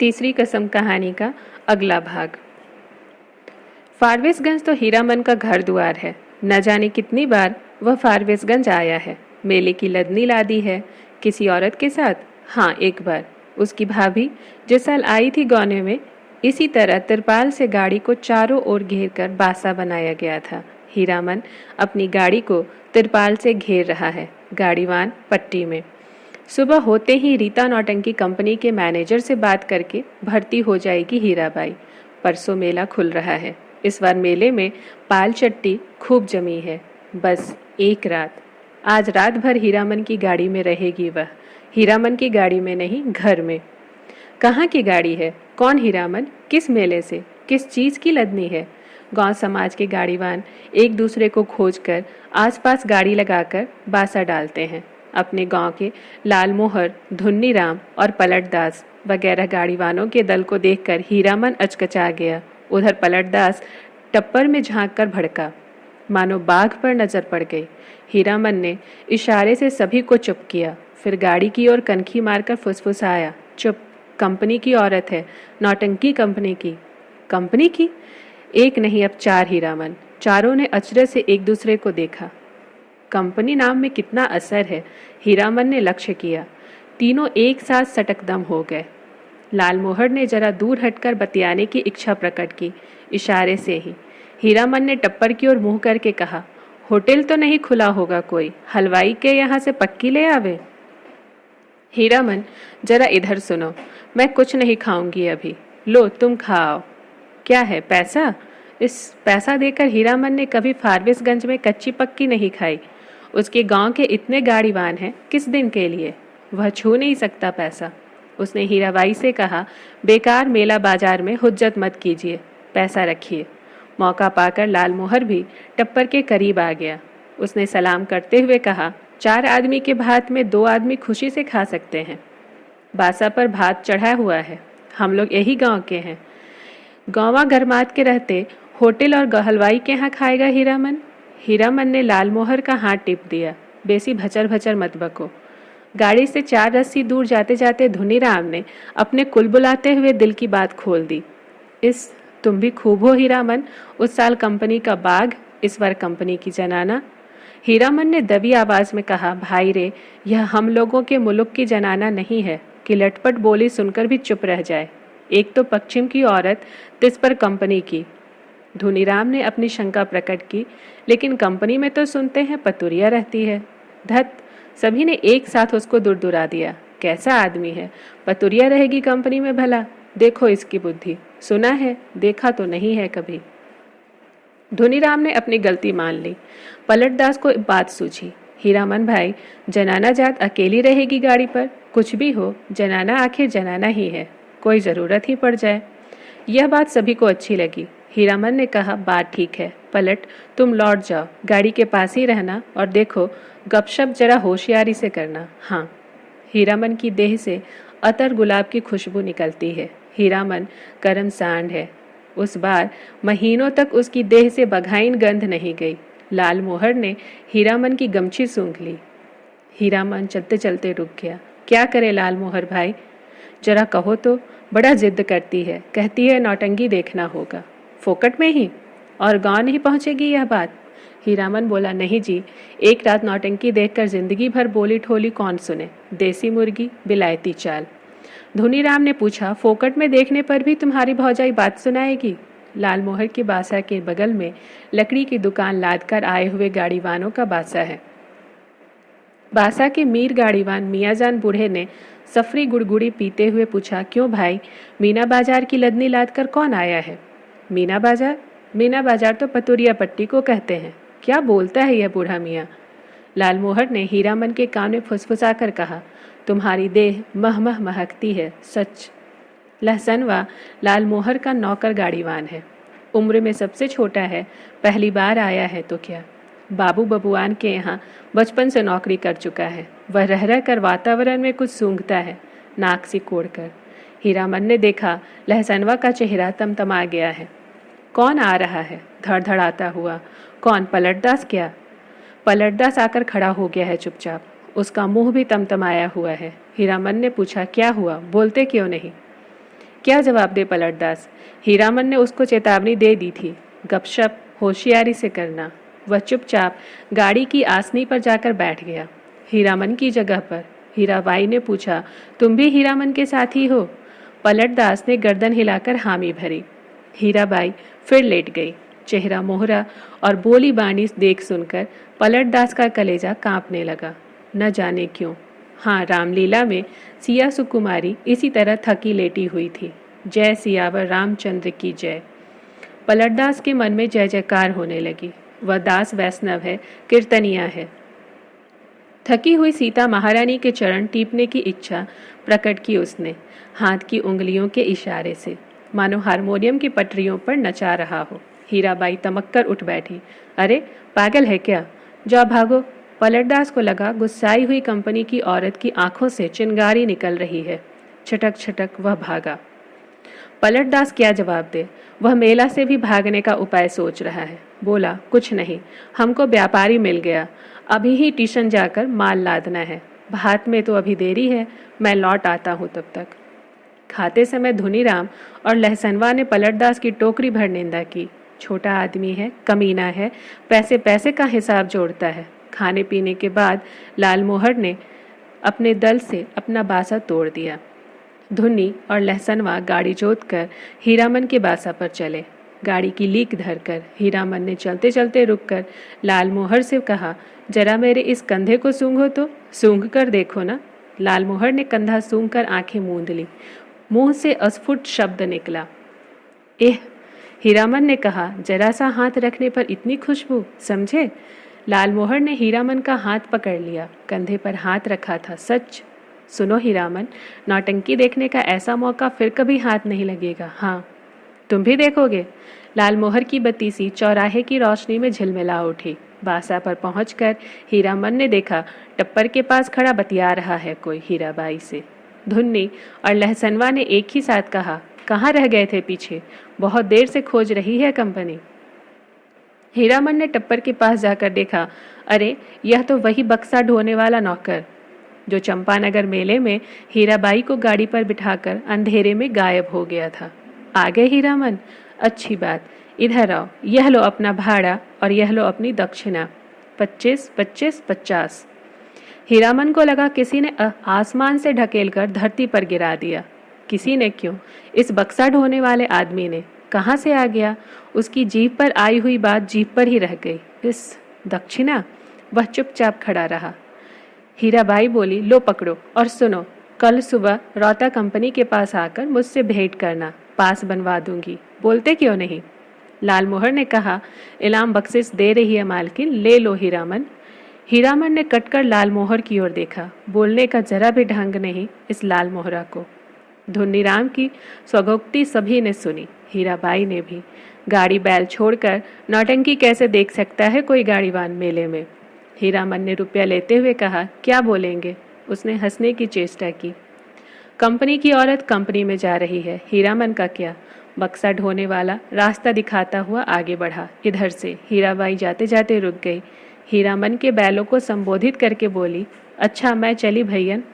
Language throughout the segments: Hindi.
तीसरी कसम कहानी का अगला भाग। फारबिसगंज तो हीरामन का घर द्वार है। न जाने कितनी बार वह फारबिसगंज आया है। मेले की लदनी लादी है किसी औरत के साथ। हाँ, एक बार उसकी भाभी जिस साल आई थी गौने में, इसी तरह तिरपाल से गाड़ी को चारों ओर घेर कर बासा बनाया गया था। हीरामन अपनी गाड़ी को तिरपाल से घेर रहा है, गाड़ीवान पट्टी में। सुबह होते ही रीता नौटंकी कंपनी के मैनेजर से बात करके भर्ती हो जाएगी हीराबाई। परसों मेला खुल रहा है। इस बार मेले में पाल चट्टी खूब जमी है। बस एक रात, आज रात भर हीरामन की गाड़ी में रहेगी वह। हीरामन की गाड़ी में नहीं, घर में। कहाँ की गाड़ी है? कौन हीरामन? किस मेले से? किस चीज़ की लदनी है? गांव समाज के गाड़ीवान एक दूसरे को खोजकर आसपास गाड़ी लगाकर बासा डालते हैं। अपने गांव के लालमोहर, धुन्नीराम और पलटदास वगैरह गाड़ीवानों के दल को देखकर हीरामन अचकचा गया। उधर पलटदास टप्पर में झांककर भड़का, मानो बाघ पर नजर पड़ गई। हीरामन ने इशारे से सभी को चुप किया, फिर गाड़ी की ओर कनखी मारकर फुसफुसाया, चुप, कंपनी की औरत है, नौटंकी कंपनी की। कंपनी की? एक नहीं, अब चार हीरामन। चारों ने अचरज से एक दूसरे को देखा। कंपनी नाम में कितना असर है, हीरामन ने लक्ष्य किया। तीनों एक साथ सटकदम हो गए। लालमोहर ने जरा दूर हटकर बतियाने की इच्छा प्रकट की, इशारे से ही। हीरामन ने टप्पर की ओर मुंह करके कहा, होटल तो नहीं खुला होगा कोई? हलवाई के यहाँ से पक्की ले आवे। हीरामन, जरा इधर सुनो, मैं कुछ नहीं खाऊंगी अभी। लो तुम खाओ। क्या है, पैसा? इस पैसा देकर हीरामन ने कभी फारबिसगंज में कच्ची पक्की नहीं खाई। उसके गांव के इतने गाड़ीवान हैं, किस दिन के लिए? वह छू नहीं सकता पैसा। उसने हीराबाई से कहा, बेकार मेला बाजार में हुज्जत मत कीजिए, पैसा रखिए। मौका पाकर लालमोहर भी टप्पर के करीब आ गया। उसने सलाम करते हुए कहा, चार आदमी के भात में दो आदमी खुशी से खा सकते हैं। बासा पर भात चढ़ा हुआ है, हम लोग यही गांव के हैं। गौवा गरमात के रहते होटल और हलवाई के यहाँ खाएगा हीरामन? हीरामन ने लालमोहर का हाथ टिप दिया, बेसी भचर भचर मत बको। गाड़ी से चार रस्सी दूर जाते जाते धुनीराम ने अपने कुल बुलाते हुए दिल की बात खोल दी। तुम भी खूब हो हीरामन, उस साल कंपनी का बाग, इस बार कंपनी की जनाना। हीरामन ने दबी आवाज में कहा, भाई रे, यह हम लोगों के मुल्क की जनाना नहीं है कि लटपट बोली सुनकर भी चुप रह जाए। एक तो पश्चिम की औरत, तिस पर कंपनी की। धुनीराम ने अपनी शंका प्रकट की, लेकिन कंपनी में तो सुनते हैं पतुरिया रहती है। धत, सभी ने एक साथ उसको दुरदुरा दिया। कैसा आदमी है, पतुरिया रहेगी कंपनी में भला? देखो इसकी बुद्धि। सुना है, देखा तो नहीं है कभी। धुनीराम ने अपनी गलती मान ली। पलटदास को बात सूझी। हीरामन भाई, जनाना जात अकेली रहेगी गाड़ी पर? कुछ भी हो, जनाना आखिर जनाना ही है, कोई ज़रूरत ही पड़ जाए। यह बात सभी को अच्छी लगी। हीरामन ने कहा, बात ठीक है, पलट तुम लौट जाओ, गाड़ी के पास ही रहना, और देखो गपशप जरा होशियारी से करना। हाँ। हीरामन की देह से अतर गुलाब की खुशबू निकलती है। हीरामन करम सांड है। उस बार महीनों तक उसकी देह से बघाइन गंध नहीं गई। लालमोहर ने हीरामन की गमछी सूंघ ली। हीरामन चलते चलते रुक गया। क्या करे लालमोहर भाई, जरा कहो तो। बड़ा जिद करती है, कहती है नौटंकी देखना होगा। फोकट में ही? और गांव नहीं पहुंचेगी यह बात? हीरामन बोला, नहीं जी, एक रात नौटंकी देखकर जिंदगी भर बोली ठोली कौन सुने। देसी मुर्गी, बिलायती चाल। धुनीराम ने पूछा, फोकट में देखने पर भी तुम्हारी भौजाई बात सुनाएगी? लालमोहर की बासा के बगल में लकड़ी की दुकान लादकर आए हुए गाड़ीवानों का बासा है। बासा के मीर गाड़ीवान मियाँजान बूढ़े ने सफरी गुड़गुड़ी पीते हुए पूछा, क्यों भाई, मीना बाजार की लदनी लादकर कौन आया है? मीना बाजार? मीना बाजार तो पतुरिया पट्टी को कहते हैं। क्या बोलता है यह बूढ़ा मियाँ? लालमोहर ने हीरामन के कान में फुसफुसा कर कहा, तुम्हारी देह मह मह महकती है, सच। लहसनवा लालमोहर का नौकर गाड़ीवान है, उम्र में सबसे छोटा है, पहली बार आया है तो क्या। बाबू बबुआन के यहाँ बचपन से नौकरी कर चुका है। वह रह रह कर वातावरण में कुछ सूंघता है, नाक से कोड़कर। हीरामन ने देखा, लहसनवा का चेहरा तमतमा गया है। कौन आ रहा है धड़धड़ाता हुआ? कौन, पलटदास क्या? पलटदास आकर खड़ा हो गया है चुपचाप, उसका मुंह भी तमतमाया हुआ है। हीरामन ने पूछा, क्या हुआ, बोलते क्यों नहीं? क्या जवाब दे पलटदास? हीरामन ने उसको चेतावनी दे दी थी, गपशप होशियारी से करना। वह चुपचाप गाड़ी की आसनी पर जाकर बैठ गया, हीरामन की जगह पर। हीराबाई ने पूछा, तुम भी हीरामन के साथ ही हो? पलटदास ने गर्दन हिलाकर हामी भरी। हीराबाई फिर लेट गई। चेहरा मोहरा और बोली बानी देख सुनकर पलटदास का कलेजा कांपने लगा। न जाने क्यों, हाँ, रामलीला में सिया सुकुमारी इसी तरह थकी लेटी हुई थी। जय सियावर रामचंद्र की जय। पलटदास के मन में जय जयकार होने लगी। वह दास वैष्णव है, कीर्तनिया है। थकी हुई सीता महारानी के चरण टीपने की इच्छा प्रकट की उसने, हाथ की उंगलियों के इशारे से, मानो हारमोनियम की पटरियों पर नचा रहा हो। हीराबाई तमक्कर उठ बैठी। अरे पागल है क्या? जाओ भागो। पलटदास को लगा गुस्साई हुई कंपनी की औरत की आंखों से चिंगारी निकल रही है। छटक छटक वह भागा। पलटदास क्या जवाब दे? वह मेला से भी भागने का उपाय सोच रहा है। बोला, कुछ नहीं, हमको व्यापारी मिल गया, अभी ही स्टेशन जाकर माल लादना है। भात में तो अभी देरी है, मैं लौट आता हूँ तब तक। खाते समय धुनीराम और लहसनवा ने पलटदास की टोकरी भर निंदा की। छोटा आदमी है, कमीना है, पैसे पैसे का हिसाब जोड़ता है। खाने पीने के बाद लालमोहर ने अपने दल से अपना बासा तोड़ दिया। धुन्नी और लहसनवा गाड़ी जोतकर हीरामन के बासा पर चले। गाड़ी की लीक धरकर हीरामन ने चलते चलते रुककर लालमोहर से कहा, जरा मेरे इस कंधे को सूंघो तो। सूंघ कर देखो ना। लालमोहर ने कंधा सूंघ कर आंखें मूंद ली। मुंह से अस्फुट शब्द निकला, एह। हीरामन ने कहा, जरा सा हाथ रखने पर इतनी खुशबू, समझे? लालमोहर ने हीरामन का हाथ पकड़ लिया। कंधे पर हाथ रखा था, सच। सुनो हीरामन, नौटंकी देखने का ऐसा मौका फिर कभी हाथ नहीं लगेगा। हाँ, तुम भी देखोगे? लालमोहर की बत्तीसी चौराहे की रोशनी में झिलमिला उठी। बासा पर पहुंचकर हीरामन ने देखा, टप्पर के पास खड़ा बतिया रहा है कोई हीराबाई से। धुन्नी और लहसनवा ने एक ही साथ कहा, कहाँ रह गए थे पीछे? बहुत देर से खोज रही है कंपनी। हीरामन ने टप्पर के पास जाकर देखा, अरे यह तो वही बक्सा ढोने वाला नौकर जो चंपानगर मेले में हीराबाई को गाड़ी पर बिठाकर अंधेरे में गायब हो गया था। आ गए हीरामन? अच्छी बात, इधर आओ। यह लो अपना भाड़ा और यह लो अपनी दक्षिणा, 25, 25, 50। हीरामन को लगा किसी ने आसमान से ढकेलकर धरती पर गिरा दिया। किसी ने क्यों, इस बक्सा ढोने वाले आदमी ने। कहाँ से आ गया? उसकी जीभ पर आई हुई बात जीभ पर ही रह गई। इस दक्षिणा? वह चुपचाप खड़ा रहा। हीराबाई बोली, लो पकड़ो और सुनो, कल सुबह रौता कंपनी के पास आकर मुझसे भेंट करना, पास बनवा दूंगी। बोलते क्यों नहीं? लालमोहर ने कहा, इनाम बख्शिश दे रही है मालकिन, ले लो हीरामन। हीरामन ने कटकर लालमोहर की ओर देखा। बोलने का जरा भी ढंग नहीं इस लालमोहरा को। धुन्नीराम की स्वगोक्ति सभी ने सुनी, हीराबाई ने भी। गाड़ी बैल छोड़कर नौटंकी कैसे देख सकता है कोई गाड़ीवान मेले में? हीरामन ने रुपया लेते हुए कहा, क्या बोलेंगे? उसने हंसने की चेष्टा की। कंपनी की औरत कंपनी में जा रही है, हीरामन का क्या? बक्सा ढोने वाला रास्ता दिखाता हुआ आगे बढ़ा। इधर से। हीराबाई जाते जाते रुक गई। हीरामन के बैलों को संबोधित करके बोली, अच्छा मैं चली भैयन।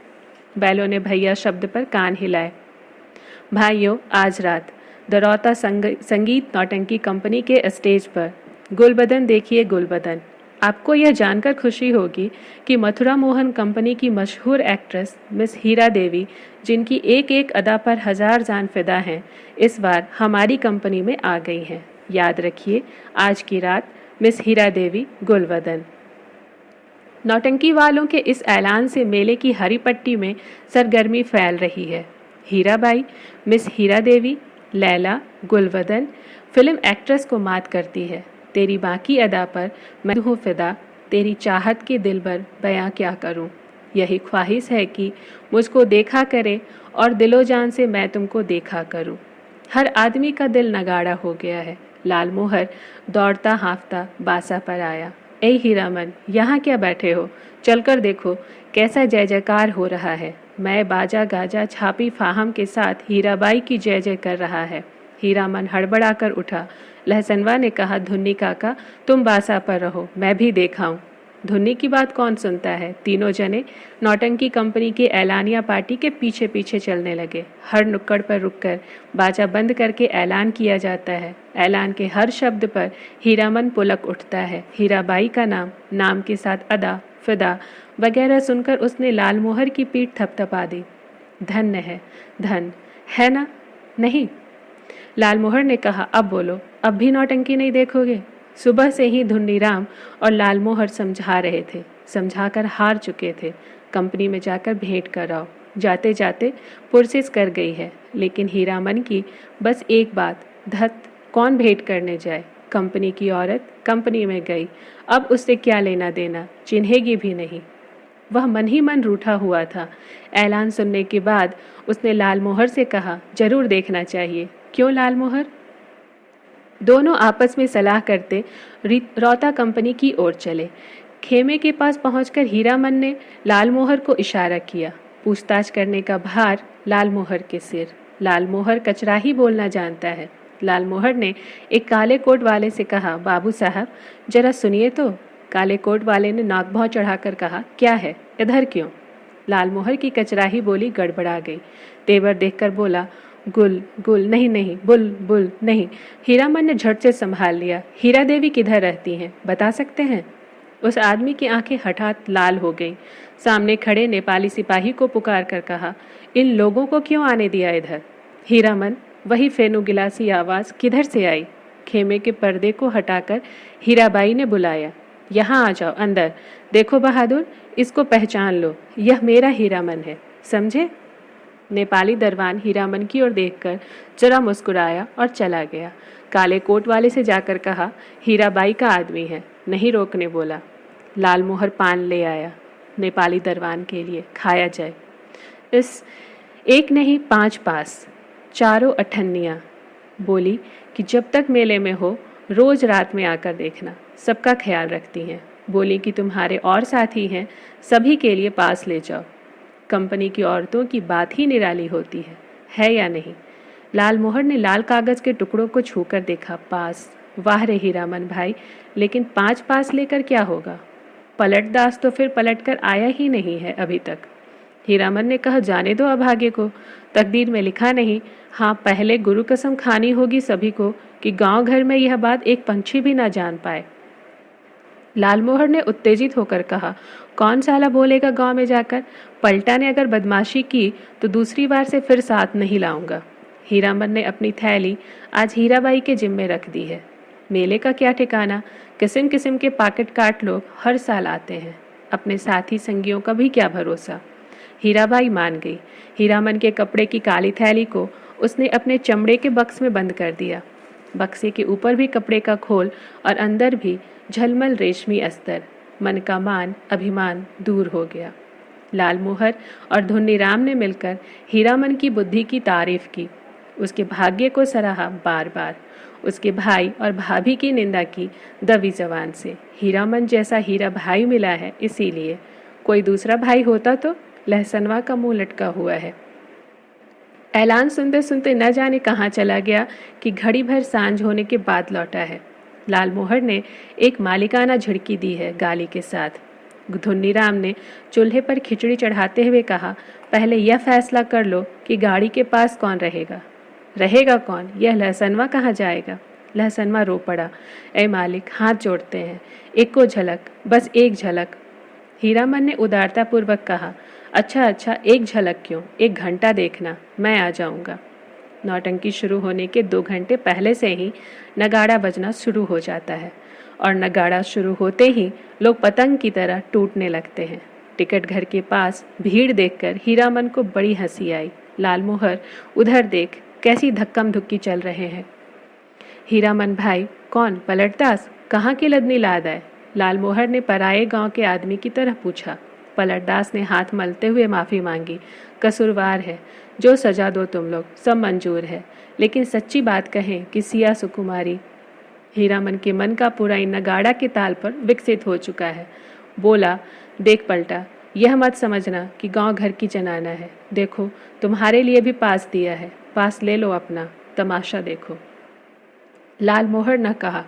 बैलों ने भैया शब्द पर कान हिलाए। भाइयों, आज रात दरौता संगीत नौटंकी कंपनी के स्टेज पर गुलबदन देखिए, गुलबदन। आपको यह जानकर खुशी होगी कि मथुरा मोहन कंपनी की मशहूर एक्ट्रेस मिस हीरा देवी, जिनकी एक एक अदा पर 1000 जान फिदा हैं, इस बार हमारी कंपनी में आ गई हैं। याद रखिए, आज की रात मिस हीरा देवी, गुलबदन। नौटंकी वालों के इस ऐलान से मेले की हरी पट्टी में सरगर्मी फैल रही है। हीराबाई, मिस हीरा देवी, लैला, गुलबदन फिल्म एक्ट्रेस को मात करती है। तेरी बाकी अदा पर मैं हूँ फिदा, तेरी चाहत के दिल भर बयां क्या करूँ। यही ख्वाहिश है कि मुझको देखा करे और दिलो जान से मैं तुमको देखा करूँ। हर आदमी का दिल नगाड़ा हो गया है। लालमोहर दौड़ता हाँफता बासा पर आया। ए हीरामन, यहाँ क्या बैठे हो? चलकर देखो कैसा जय जयकार हो रहा है। मैं बाजा गाजा छापी फाहम के साथ हीराबाई की जय जय कर रहा है। हीरामन हड़बड़ा कर उठा। लहसनवा ने कहा, धुन्नी काका तुम बासा पर रहो, मैं भी देखाऊं। धुन्नी की बात कौन सुनता है। तीनों जने नौटंकी कंपनी के ऐलानिया पार्टी के पीछे पीछे चलने लगे। हर नुक्कड़ पर रुककर बाजा बंद करके ऐलान किया जाता है। ऐलान के हर शब्द पर हीरामन पुलक उठता है। हीराबाई का नाम, नाम के साथ अदा, फिदा वगैरह सुनकर उसने लालमोहर की पीठ थपथपा दी। धन्य है, धन है ना? नहीं, लालमोहर ने कहा। अब बोलो, अब भी नौटंकी नहीं देखोगे? सुबह से ही धुन्नीराम और लालमोहर समझा रहे थे, समझाकर हार चुके थे। कंपनी में जाकर भेंट कर आओ। जाते जाते पुरसिस कर गई है, लेकिन हीरामन की बस एक बात, धत कौन भेंट करने जाए। कंपनी की औरत कंपनी में गई, अब उससे क्या लेना देना, चिन्हेगी भी नहीं। वह मन ही मन रूठा हुआ था। ऐलान सुनने के बाद उसने लालमोहर से कहा, जरूर देखना चाहिए। क्यों लालमोहर? दोनों आपस में सलाह करते रौता कंपनी की ओर चले। खेमे के पास पहुंचकर हीरामन ने लालमोहर को इशारा किया। पूछताछ करने का भार लालमोहर के सिर। लालमोहर कचरा ही बोलना जानता है। लालमोहर ने एक काले कोट वाले से कहा, बाबू साहब जरा सुनिए तो। काले कोट वाले ने नाक भौं चढ़ाकर कहा, क्या है, इधर क्यों? लालमोहर की कचराही बोली गड़बड़ा गई। तेवर देखकर बोला, गुल गुल नहीं नहीं, बुल बुल नहीं। हीरामन ने झट से संभाल लिया। हीरा देवी किधर रहती हैं, बता सकते हैं? उस आदमी की आंखें हठात लाल हो गईं। सामने खड़े नेपाली सिपाही को पुकार कर कहा, इन लोगों को क्यों आने दिया इधर? हीरामन, वही फेनू गिलासी आवाज किधर से आई? खेमे के पर्दे को हटाकर हीराबाई ने बुलाया। यहाँ आ जाओ अंदर। देखो बहादुर, इसको पहचान लो, यह मेरा हीरामन है, समझे? नेपाली दरबान हीरामन की ओर देखकर जरा मुस्कुराया और चला गया। काले कोट वाले से जाकर कहा, हीराबाई का आदमी है, नहीं रोकने बोला। लालमोहर पान ले आया नेपाली दरबान के लिए, खाया जाए। इस एक नहीं 5 पास, चारों अठन्नियाँ। बोली कि जब तक मेले में हो रोज रात में आकर देखना, सबका ख्याल रखती हैं। बोली कि तुम्हारे और साथी हैं, सभी के लिए पास ले जाओ। कंपनी की औरतों की बात ही निराली होती है या नहीं? लालमोहर ने लाल कागज के टुकड़ों को छूकर देखा। पास, वाह रे हीरामन भाई, लेकिन 5 पास लेकर क्या होगा? पलटदास तो फिर पलट कर आया ही नहीं है अभी तक। हीरामन ने कहा, जाने दो अभागे को, तकदीर में लिखा नहीं। हाँ, पहले गुरु कसम खानी होगी सभी को कि गांव घर में यह बात एक पंछी भी ना जान पाए। लालमोहर ने उत्तेजित होकर कहा, कौन साला बोलेगा गांव में जाकर? पलटा ने अगर बदमाशी की तो दूसरी बार से फिर साथ नहीं लाऊंगा। हीरामन ने अपनी थैली आज हीराबाई के जिम्मे रख दी है। मेले का क्या ठिकाना, किस्म किस्म के पाकेट काट लोग हर साल आते हैं, अपने साथी संगियों का भी क्या भरोसा। हीराबाई मान गई। हीरामन के कपड़े की काली थैली को उसने अपने चमड़े के बक्स में बंद कर दिया। बक्से के ऊपर भी कपड़े का खोल और अंदर भी झलमल रेशमी अस्तर। मन का मान अभिमान दूर हो गया। लालमोहर और धुन्नीराम ने मिलकर हीरामन की बुद्धि की तारीफ की, उसके भाग्य को सराहा बार बार, उसके भाई और भाभी की निंदा की दबी जबान से। हीरामन जैसा हीरा भाई मिला है, इसीलिए। कोई दूसरा भाई होता तो लहसनवा का मुंह लटका हुआ है। ऐलान सुनते सुनते न जाने कहाँ चला गया कि घड़ी भर सांझ होने के बाद लौटा है। लालमोहर ने एक मालिकाना झिड़की दी है गाली के साथ। धुन्नीराम ने चूल्हे पर खिचड़ी चढ़ाते हुए कहा, पहले यह फैसला कर लो कि गाड़ी के पास कौन रहेगा। रहेगा कौन? यह लहसनवा कहाँ जाएगा? लहसनवा रो पड़ा, ए मालिक, हाथ जोड़ते हैं, एको झलक, बस एक झलक। हीरामन ने उदारतापूर्वक कहा, अच्छा अच्छा, एक झलक क्यों, 1 घंटा देखना, मैं आ जाऊंगा। नौटंकी शुरू होने के 2 घंटे पहले से ही नगाड़ा बजना शुरू हो जाता है और नगाड़ा शुरू होते ही लोग पतंग की तरह टूटने लगते हैं। टिकट घर के पास भीड़ देखकर हीरामन को बड़ी हंसी आई। लालमोहर, उधर देख, कैसी धक्कम धुक्की चल रहे हैं। हीरामन भाई, कौन? पलटदास? कहाँ की लदनी लाद है? लालमोहर ने पराये गांव के आदमी की तरह पूछा। पलटदास ने हाथ मलते हुए माफ़ी मांगी। कसूरवार है, जो सजा दो तुम लोग, सब मंजूर है, लेकिन सच्ची बात कहें कि सिया सुकुमारी। हीरामन के मन का पूरा इन नगाड़ा के ताल पर विकसित हो चुका है। बोला, देख पलटा, यह मत समझना कि गांव घर की जनाना है। देखो, तुम्हारे लिए भी पास दिया है, पास ले लो अपना, तमाशा देखो। लाल मोहर न कहा,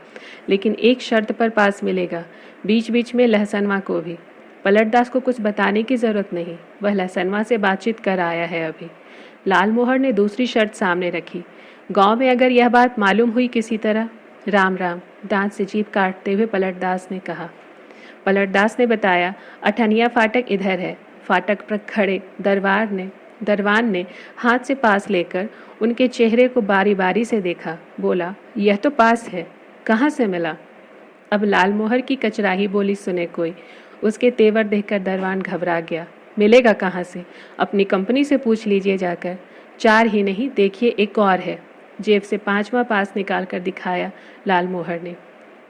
लेकिन एक शर्त पर पास मिलेगा, बीच बीच में लहसनवा को भी। पलटदास को कुछ बताने की जरूरत नहीं, वह लहसनवा से बातचीत कर आया है अभी। लाल मोहर ने दूसरी शर्त सामने रखी, गांव में अगर यह बात मालूम हुई किसी तरह। राम राम, दांत से जीभ काटते हुए पलटदास ने कहा। पलटदास ने बताया, अठनिया फाटक इधर है। फाटक पर खड़े दरवान ने हाथ से पास लेकर उनके चेहरे को बारी बारी से देखा। बोला, यह तो पास है, कहाँ से मिला? अब लाल मोहर की कचराही बोली सुने कोई। उसके तेवर देखकर दरवान घबरा गया। मिलेगा कहाँ से? अपनी कंपनी से पूछ लीजिए जाकर। 4 ही नहीं, देखिए एक और है। जेब से 5वां पास निकाल कर दिखाया लाल मोहर ने।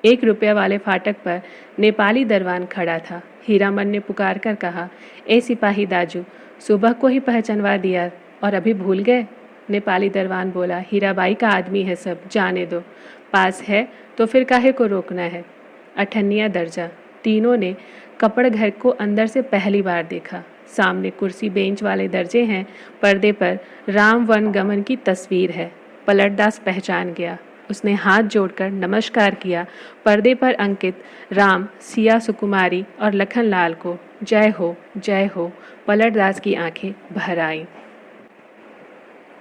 1 रुपया वाले फाटक पर नेपाली दरवान खड़ा था। हीरामन ने पुकार कर कहा, ए सिपाही दाजू, सुबह को ही पहचानवा दिया और अभी भूल गए? नेपाली दरवान बोला, हीराबाई का आदमी है सब, जाने दो। पास है तो फिर काहे को रोकना है? अठन्निया दर्जा। तीनों ने कपड़ घर को अंदर से पहली बार देखा। सामने कुर्सी बेंच वाले दर्जे हैं, पर्दे पर राम वन गमन की तस्वीर है। पलटदास पहचान गया। उसने हाथ जोड़कर नमस्कार किया पर्दे पर अंकित राम, सिया सुकुमारी और लखनलाल को। जय हो, जय हो। पलटदास की आंखें भर आईं।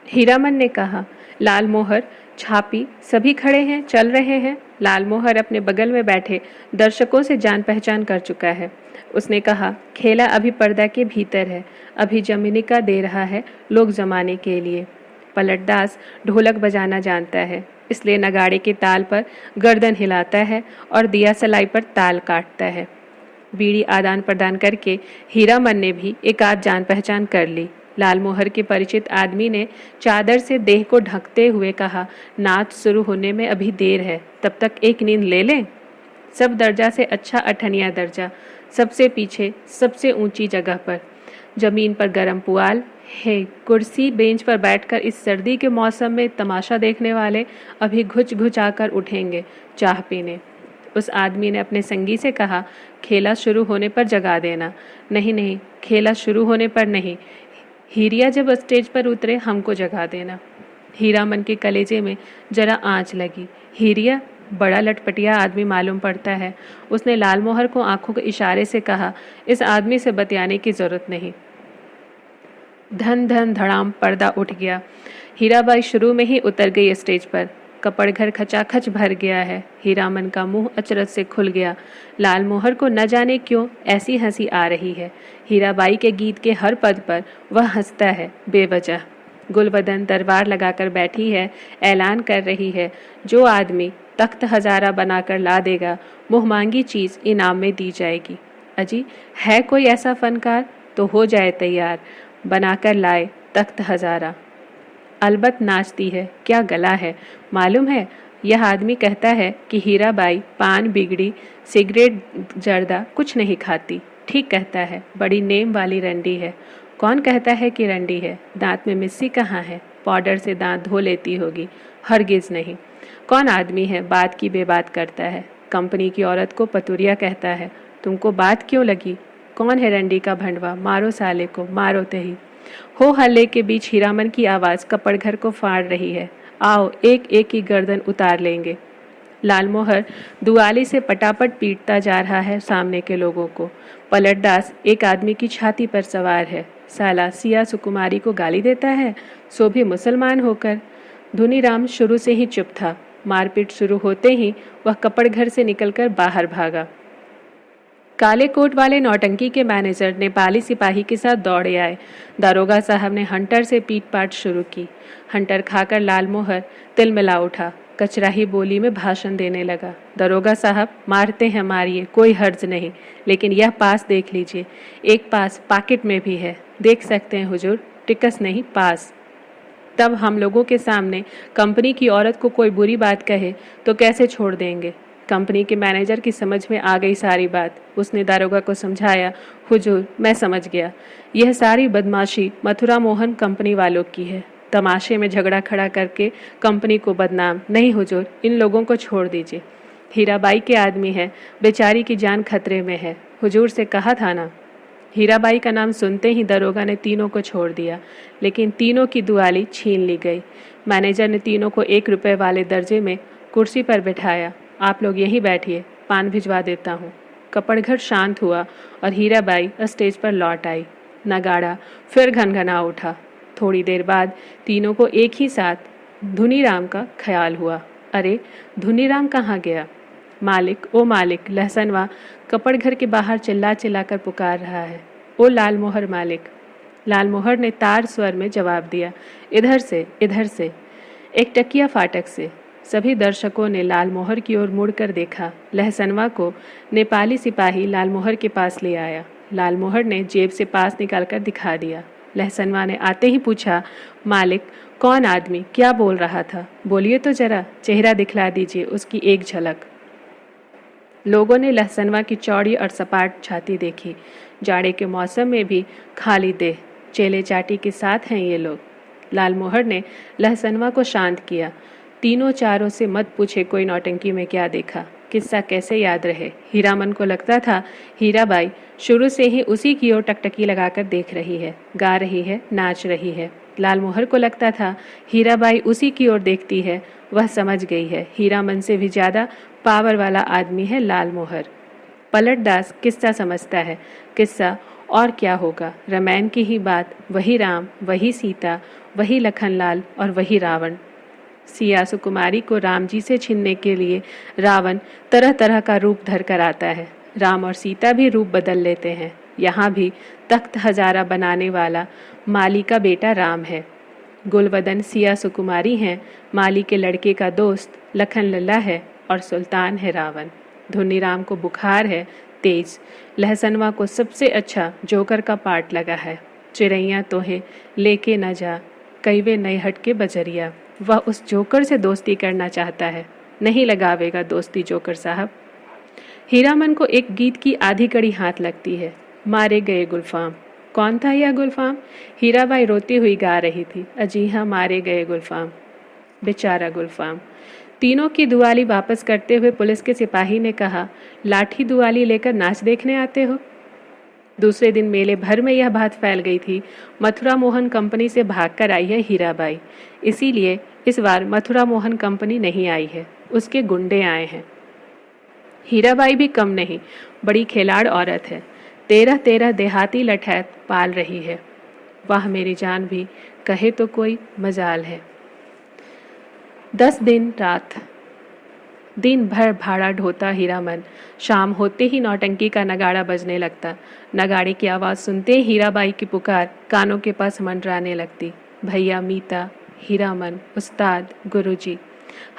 हीरामन ने कहा, लाल मोहर, छापी, सभी खड़े हैं, चल रहे हैं। लाल मोहर अपने बगल में बैठे दर्शकों से जान पहचान कर चुका है। उसने कहा, खेला अभी पर्दा के भीतर है, अभी जमीनिका दे रहा है लोग जमाने के लिए। पलटदास ढोलक बजाना जानता है, इसलिए नगाड़े के ताल पर गर्दन हिलाता है और दिया सलाई पर ताल काटता है। बीड़ी आदान प्रदान करके हीरामन ने भी एक आध जान पहचान कर ली। लाल मोहर के परिचित आदमी ने चादर से देह को ढकते हुए कहा, नाच शुरू होने में अभी देर है, तब तक एक नींद ले लें। सब दर्जा से अच्छा अठनिया दर्जा, सबसे पीछे, सबसे ऊंची जगह पर, जमीन पर गरम पुआल है। कुर्सी बेंच पर बैठकर इस सर्दी के मौसम में तमाशा देखने वाले अभी घुच घुच आकर उठेंगे चाह पीने। उस आदमी ने अपने संगी से कहा, खेला शुरू होने पर जगा देना। नहीं नहीं, खेला शुरू होने पर नहीं, हीरिया जब स्टेज पर उतरे हमको जगा देना। हीरामन के कलेजे में जरा आंच लगी। हीरिया बड़ा लटपटिया आदमी मालूम पड़ता है। उसने लाल मोहर को आंखों के इशारे से कहा, इस आदमी से बतियाने की जरूरत नहीं। धन धन धड़ाम पर्दा उठ गया। हीराबाई शुरू में ही उतर गई स्टेज पर। कपड़ घर खचाखच भर गया है। हीरामन का मुंह अचरज से खुल गया। लाल मोहर को न जाने क्यों ऐसी हंसी आ रही है। हीराबाई के गीत के हर पद पर वह हंसता है बेवजह। गुलबदन दरबार लगाकर बैठी है, ऐलान कर रही है, जो आदमी तख्त हजारा बनाकर ला देगा, मुँह मांगी चीज़ इनाम में दी जाएगी। अजी, है कोई ऐसा फनकार तो हो जाए तैयार, बनाकर लाए तख्त हजारा। अलबत नाचती है, क्या गला है मालूम है। यह आदमी कहता है कि हीराबाई पान, बिगड़ी, सिगरेट, जर्दा कुछ नहीं खाती। ठीक कहता है, बड़ी नेम वाली रंडी है। कौन कहता है कि रंडी है? दांत में मिस्सी कहाँ है? पाउडर से दांत धो लेती होगी। हरगिज नहीं। कौन आदमी है बात की बेबात करता है? कंपनी की औरत को पतुरिया कहता है। तुमको बात क्यों लगी? कौन है रंडी का भंडवा? मारो साले को, मारो तही। हो हल्ले के बीच हीरामन की आवाज़ कपड़ घर को फाड़ रही है। आओ, एक एक की गर्दन उतार लेंगे। लाल मोहर दुआली से पटापट पीटता जा रहा है सामने के लोगों को। पलटदास एक आदमी की छाती पर सवार है। साला सिया सुकुमारी को गाली देता है, सो भी मुसलमान होकर। धुनीराम शुरू से ही चुप था। मारपीट शुरू होते ही वह कपड़ घर से निकलकर बाहर भागा। काले कोट वाले नौटंकी के मैनेजर नेपाली सिपाही के साथ दौड़े आए। दारोगा साहब ने हंटर से पीटपाट शुरू की। हंटर खाकर लाल मोहर तिलमिला उठा, कचराही बोली में भाषण देने लगा। दारोगा साहब, मारते हैं मारिए, कोई हर्ज नहीं, लेकिन यह पास देख लीजिए। एक पास पॉकेट में भी है, देख सकते हैं हुजूर, टिकस नहीं पास। तब हम लोगों के सामने कंपनी की औरत को कोई बुरी बात कहे तो कैसे छोड़ देंगे? कंपनी के मैनेजर की समझ में आ गई सारी बात। उसने दारोगा को समझाया, हुजूर मैं समझ गया, यह सारी बदमाशी मथुरा मोहन कंपनी वालों की है। तमाशे में झगड़ा खड़ा करके कंपनी को बदनाम नहीं हुजूर, इन लोगों को छोड़ दीजिए। हीराबाई के आदमी है, बेचारी की जान खतरे में है, हुजूर से कहा था ना। हीराबाई का नाम सुनते ही दरोगा ने तीनों को छोड़ दिया, लेकिन तीनों की दुआली छीन ली गई। मैनेजर ने तीनों को 1 रुपए वाले दर्जे में कुर्सी पर बिठाया। आप लोग यहीं बैठिए, पान भिजवा देता हूँ। कपड़घर शांत हुआ और हीराबाई स्टेज पर लौट आई। नगाड़ा फिर घनघना उठा। थोड़ी देर बाद तीनों को एक ही साथ धुनीराम का ख्याल हुआ। अरे, धुनीराम कहाँ गया? मालिक, ओ मालिक, लहसनवा कपड़घर के बाहर चिल्ला चिल्लाकर पुकार रहा है। ओ लालमोहर मालिक। लालमोहर ने तार स्वर में जवाब दिया, इधर से, इधर से। एक टकिया फाटक से। सभी दर्शकों ने लालमोहर की ओर मुड़कर देखा। लहसनवा को नेपाली सिपाही लालमोहर के पास ले आया। लालमोहर ने जेब से पास निकालकर दिखा दिया। लहसनवा ने आते ही पूछा, मालिक, कौन आदमी क्या बोल रहा था? बोलिए तो जरा, चेहरा दिखला दीजिए, उसकी एक झलक। लोगों ने लहसनवा की चौड़ी और सपाट छाती देखी। जाड़े के मौसम में भी खाली देह, चेले चाटी के साथ हैं ये लोग। लालमोहर ने लहसनवा को शांत किया। तीनों चारों से मत पूछे कोई नौटंकी में क्या देखा, किस्सा कैसे याद रहे। हीरामन को लगता था हीराबाई शुरू से ही उसी की ओर टकटकी लगाकर देख रही है, गा रही है, नाच रही है। लालमोहर को लगता था हीराबाई उसी की ओर देखती है। वह समझ गई है हीरामन से भी ज्यादा पावर वाला आदमी है लालमोहर। पलटदास किस्सा समझता है। किस्सा और क्या होगा, रामायण की ही बात। वही राम, वही सीता, वही लखनलाल और वही रावण। सिया सुकुमारी को राम जी से छीनने के लिए रावण तरह तरह का रूप धर कर आता है। राम और सीता भी रूप बदल लेते हैं। यहाँ भी तख्त हजारा बनाने वाला माली का बेटा राम है। गुलवदन सिया सुकुमारी हैं, माली के लड़के का दोस्त लखन लल्ला है और सुल्तान है रावण। धुनीराम को बुखार है, तेज। लहसनवा को सबसे अच्छा जोकर का पार्ट लगा है। चिड़ैया तो है लेके न जा, कईवे नए हट के बजरिया। वह उस जोकर से दोस्ती करना चाहता है। नहीं लगावेगा दोस्ती जोकर साहब। हीरामन को एक गीत की आधी कड़ी हाथ लगती है, मारे गए गुलफाम। कौन था यह गुलफाम? हीराबाई रोती हुई गा रही थी, अजी हाँ, मारे गए गुलफाम। बेचारा गुलफाम। तीनों की दुआली वापस करते हुए पुलिस के सिपाही ने कहा, लाठी दुआली लेकर नाच देखने आते हो? दूसरे दिन मेले भर में यह बात फैल गई थी, मथुरा मोहन कंपनी से भागकर आई है हीराबाई। इसीलिए इस बार मथुरा मोहन कंपनी नहीं आई है, उसके गुंडे आए हैं। हीराबाई भी कम नहीं, बड़ी खिलाड़ औरत है। 13 देहाती लठैत पाल रही है। वाह मेरी जान भी कहे तो कोई मजाल है। 10 दिन रात। दिन भर भाड़ा ढोता हीरामन। शाम होते ही नौटंकी का नगाड़ा बजने लगता। नगाड़े की आवाज़ सुनते ही हीराबाई की पुकार कानों के पास मंडराने लगती। भैया, मीता, हीरामन, उस्ताद, गुरुजी।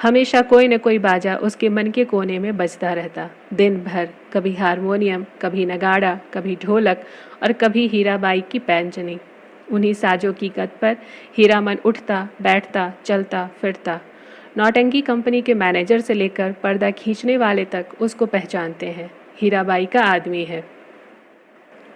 हमेशा कोई न कोई बाजा उसके मन के कोने में बजता रहता। दिन भर कभी हारमोनियम, कभी नगाड़ा, कभी ढोलक और कभी हीराबाई की पैंजनी। उन्हीं साजों की गत पर हीरामन उठता, बैठता, चलता फिरता। नौटंकी कंपनी के मैनेजर से लेकर पर्दा खींचने वाले तक उसको पहचानते हैं। हीराबाई का आदमी है।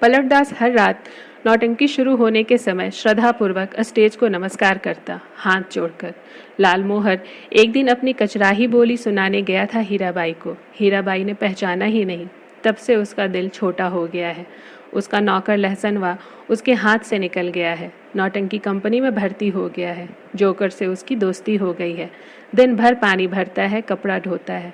पलटदास हर रात नौटंकी शुरू होने के समय श्रद्धापूर्वक स्टेज को नमस्कार करता, हाथ जोड़कर। लालमोहर एक दिन अपनी कचराही बोली सुनाने गया था हीराबाई को। हीराबाई ने पहचाना ही नहीं। तब से उसका दिल छोटा हो गया है। उसका नौकर लहसनवा उसके हाथ से निकल गया है। नौटंकी कंपनी में भर्ती हो गया है। जोकर से उसकी दोस्ती हो गई है। दिन भर पानी भरता है, कपड़ा ढोता है।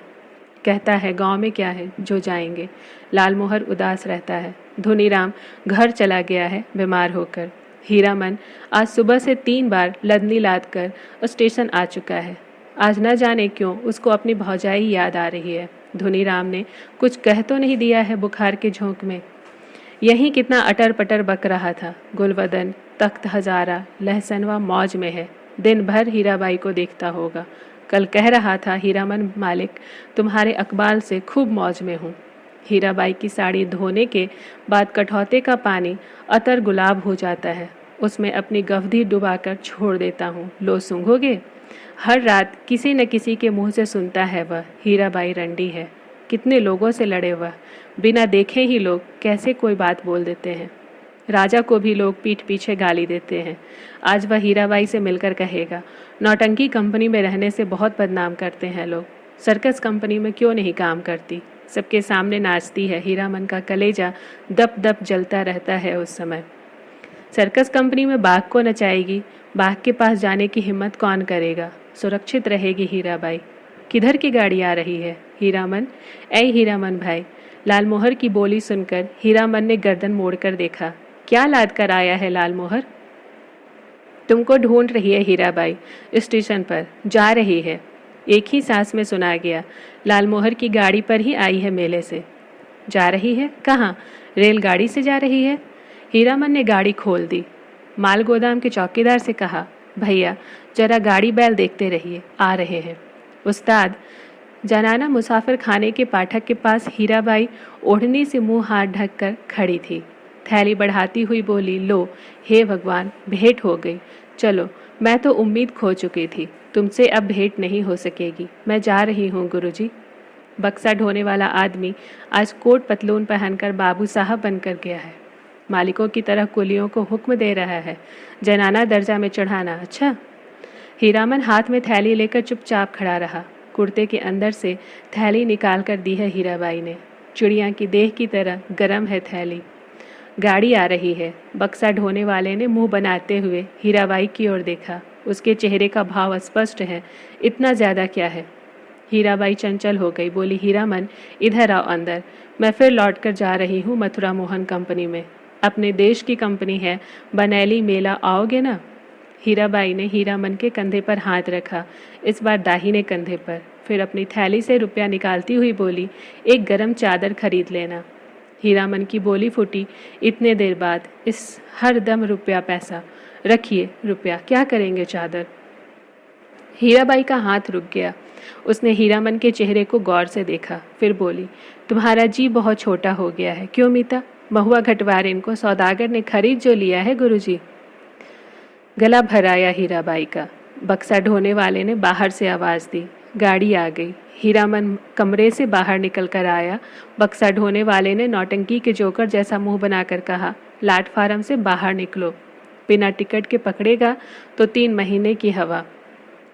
कहता है गांव में क्या है, जो जाएंगे। लालमोहर उदास रहता है। धुनीराम घर चला गया है बीमार होकर। हीरामन आज सुबह से 3 बार लदनी लाद कर स्टेशन आ चुका है। आज न जाने क्यों उसको अपनी भौजाई याद आ रही है। धुनीराम ने कुछ कह तो नहीं दिया है बुखार के झोंक में। यहीं कितना अटर पटर बक रहा था। गुलवदन, तख्त हजारा, लहसनवा मौज में है। दिन भर हीराबाई को देखता होगा। कल कह रहा था, हीरामन मालिक, तुम्हारे अकबाल से खूब मौज में हूँ। हीराबाई की साड़ी धोने के बाद कठौते का पानी अतर गुलाब हो जाता है। उसमें अपनी गवधी डुबाकर छोड़ देता हूँ। लो सूंघोगे? हर रात किसी न किसी के मुंह से सुनता है वह, हीराबाई रंडी है। कितने लोगों से लड़े वह। बिना देखे ही लोग कैसे कोई बात बोल देते हैं। राजा को भी लोग पीठ पीछे गाली देते हैं। आज वह हीराबाई से मिलकर कहेगा, नौटंकी कंपनी में रहने से बहुत बदनाम करते हैं लोग। सर्कस कंपनी में क्यों नहीं काम करती? सबके सामने नाचती है। हीरामन का कलेजा दप दप जलता रहता है उस समय। सर्कस कंपनी में बाघ को नचाएगी। बाघ के पास जाने की हिम्मत कौन करेगा? सुरक्षित रहेगी हीराबाई। किधर की गाड़ी आ रही है? हीरामन, ऐ हीरामन भाई। लालमोहर की बोली सुनकर हीरामन ने गर्दन मोड़कर देखा। क्या लाद कर आया है लालमोहर? तुमको ढूंढ रही है हीराबाई, स्टेशन पर जा रही है। एक ही सांस में सुना गया। लालमोहर की गाड़ी पर ही आई है मेले से। जा रही है? कहाँ? रेलगाड़ी से जा रही है। हीरामन ने गाड़ी खोल दी। माल गोदाम के चौकीदार से कहा, भैया जरा गाड़ी बैल देखते रहिए, आ रहे हैं। उस्ताद, जनाना मुसाफिर खाने के पाठक के पास हीराबाई ओढ़नी से मुंह हाथ ढककर खड़ी थी। थैली बढ़ाती हुई बोली, लो, हे भगवान, भेंट हो गई। चलो, मैं तो उम्मीद खो चुकी थी, तुमसे अब भेंट नहीं हो सकेगी। मैं जा रही हूँ गुरुजी। बक्सा ढोने वाला आदमी आज कोट पतलून पहनकर बाबू साहब बनकर गया है। मालिकों की तरह कुलियों को हुक्म दे रहा है, जनाना दर्जा में चढ़ाना। अच्छा। हीरामन हाथ में थैली लेकर चुपचाप खड़ा रहा। कुर्ते के अंदर से थैली निकाल कर दी है हीराबाई ने। चिड़िया की देह की तरह गरम है थैली। गाड़ी आ रही है। बक्सा ढोने वाले ने मुंह बनाते हुए हीराबाई की ओर देखा। उसके चेहरे का भाव स्पष्ट है, इतना ज्यादा क्या है। हीराबाई चंचल हो गई, बोली, हीरामन इधर आओ अंदर। मैं फिर लौट कर जा रही हूँ मथुरा मोहन कंपनी में। अपने देश की कंपनी है, बनैली मेला, आओगे ना? हीराबाई ने हीरामन के कंधे पर हाथ रखा, इस बार दाहिने कंधे पर। फिर अपनी थैली से रुपया निकालती हुई बोली, एक गरम चादर खरीद लेना। हीरामन की बोली फूटी इतने देर बाद, इस हर दम रुपया पैसा। रखिए रुपया, क्या करेंगे चादर? हीराबाई का हाथ रुक गया। उसने हीरामन के चेहरे को गौर से देखा, फिर बोली, तुम्हारा जी बहुत छोटा हो गया है। क्यों मीता? महुआ घटवारिन को सौदागर ने खरीद जो लिया है गुरुजी। गला भराया हीराबाई का। बक्सा ढोने वाले ने बाहर से आवाज़ दी। गाड़ी आ गई। हीरामन कमरे से बाहर निकल कर आया। बक्सा ढोने वाले ने नौटंकी के जोकर जैसा मुंह बनाकर कहा, प्लेटफार्म से बाहर निकलो, बिना टिकट के पकड़ेगा तो 3 महीने की हवा।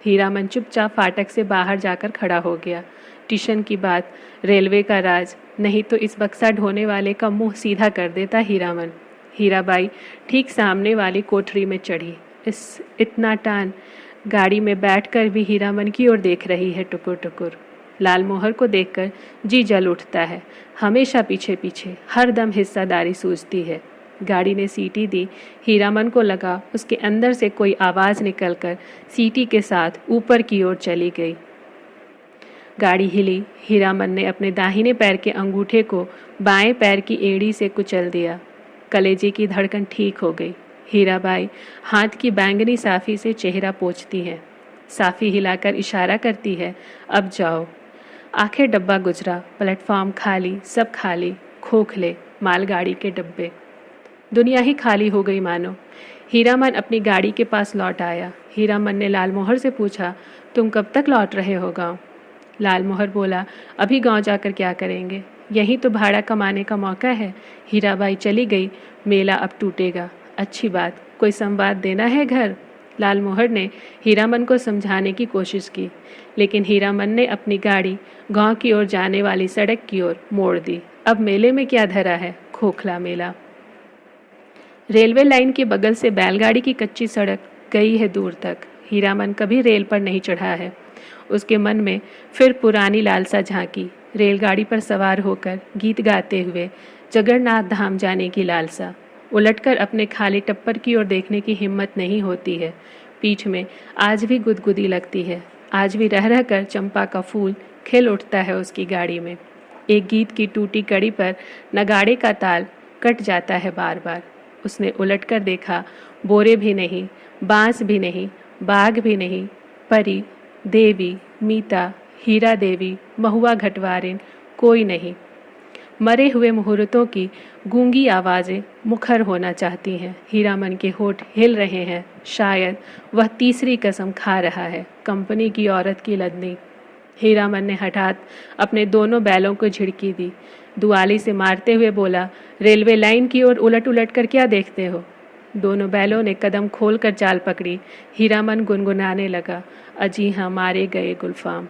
हीरामन चुपचाप फाटक से बाहर जाकर खड़ा हो गया। स्टेशन की बात, रेलवे का राज, नहीं तो इस बक्सा ढोने वाले का मुंह सीधा कर देता हीरामन। हीराबाई ठीक सामने वाली कोठरी में चढ़ी। इतना टान गाड़ी में बैठकर भी हीरामन की ओर देख रही है टुकुर टुकुर। लालमोहर को देखकर जी जल उठता है। हमेशा पीछे पीछे, हर दम हिस्सादारी सूझती है। गाड़ी ने सीटी दी। हीरामन को लगा उसके अंदर से कोई आवाज़ निकलकर सीटी के साथ ऊपर की ओर चली गई। गाड़ी हिली। हीरामन ने अपने दाहिने पैर के अंगूठे को बाएं पैर की एड़ी से कुचल दिया। कलेजे की धड़कन ठीक हो गई। हीराबाई हाथ की बैंगनी साफी से चेहरा पोंछती है। साफी हिलाकर इशारा करती है, अब जाओ। आखिर डब्बा गुजरा। प्लेटफॉर्म खाली, सब खाली, खोखले मालगाड़ी के डब्बे। दुनिया ही खाली हो गई मानो। हीरामन अपनी गाड़ी के पास लौट आया। हीरामन ने लालमोहर से पूछा, तुम कब तक लौट रहे हो गाँव? लालमोहर बोला, अभी गांव जाकर क्या करेंगे, यहीं तो भाड़ा कमाने का मौका है। हीराबाई चली गई, मेला अब टूटेगा। अच्छी बात, कोई संवाद देना है घर? लालमोहर ने हीरामन को समझाने की कोशिश की, लेकिन हीरामन ने अपनी गाड़ी गांव की ओर जाने वाली सड़क की ओर मोड़ दी। अब मेले में क्या धरा है? खोखला मेला। रेलवे लाइन के बगल से बैलगाड़ी की कच्ची सड़क गई है दूर तक। हीरामन कभी रेल पर नहीं चढ़ा है। उसके मन में फिर पुरानी लालसा झांकी, रेलगाड़ी पर सवार होकर गीत गाते हुए जगन्नाथ धाम जाने की लालसा। उलटकर अपने खाली टप्पर की ओर देखने की हिम्मत नहीं होती है। पीठ में आज भी गुदगुदी लगती है। आज भी रह रहकर चंपा का फूल खिल उठता है उसकी गाड़ी में। एक गीत की टूटी कड़ी पर नगाड़े का ताल कट जाता है बार बार। उसने उलटकर देखा, बोरे भी नहीं, बांस भी नहीं, बाघ भी नहीं, परी, देवी, मीता, हीरा देवी, महुआ घटवारिन, कोई नहीं। मरे हुए मुहूर्तों की गूंगी आवाज़ें मुखर होना चाहती हैं। हीरामन के होठ हिल रहे हैं। शायद वह तीसरी कसम खा रहा है, कंपनी की औरत की लदनी। हीरामन ने हठात अपने दोनों बैलों को झिड़की दी। दुआली से मारते हुए बोला, रेलवे लाइन की ओर उलट उलट कर क्या देखते हो? दोनों बैलों ने कदम खोल कर चाल पकड़ी। हीरामन गुनगुनाने लगा, अजी हाँ मारे गए गुलफाम।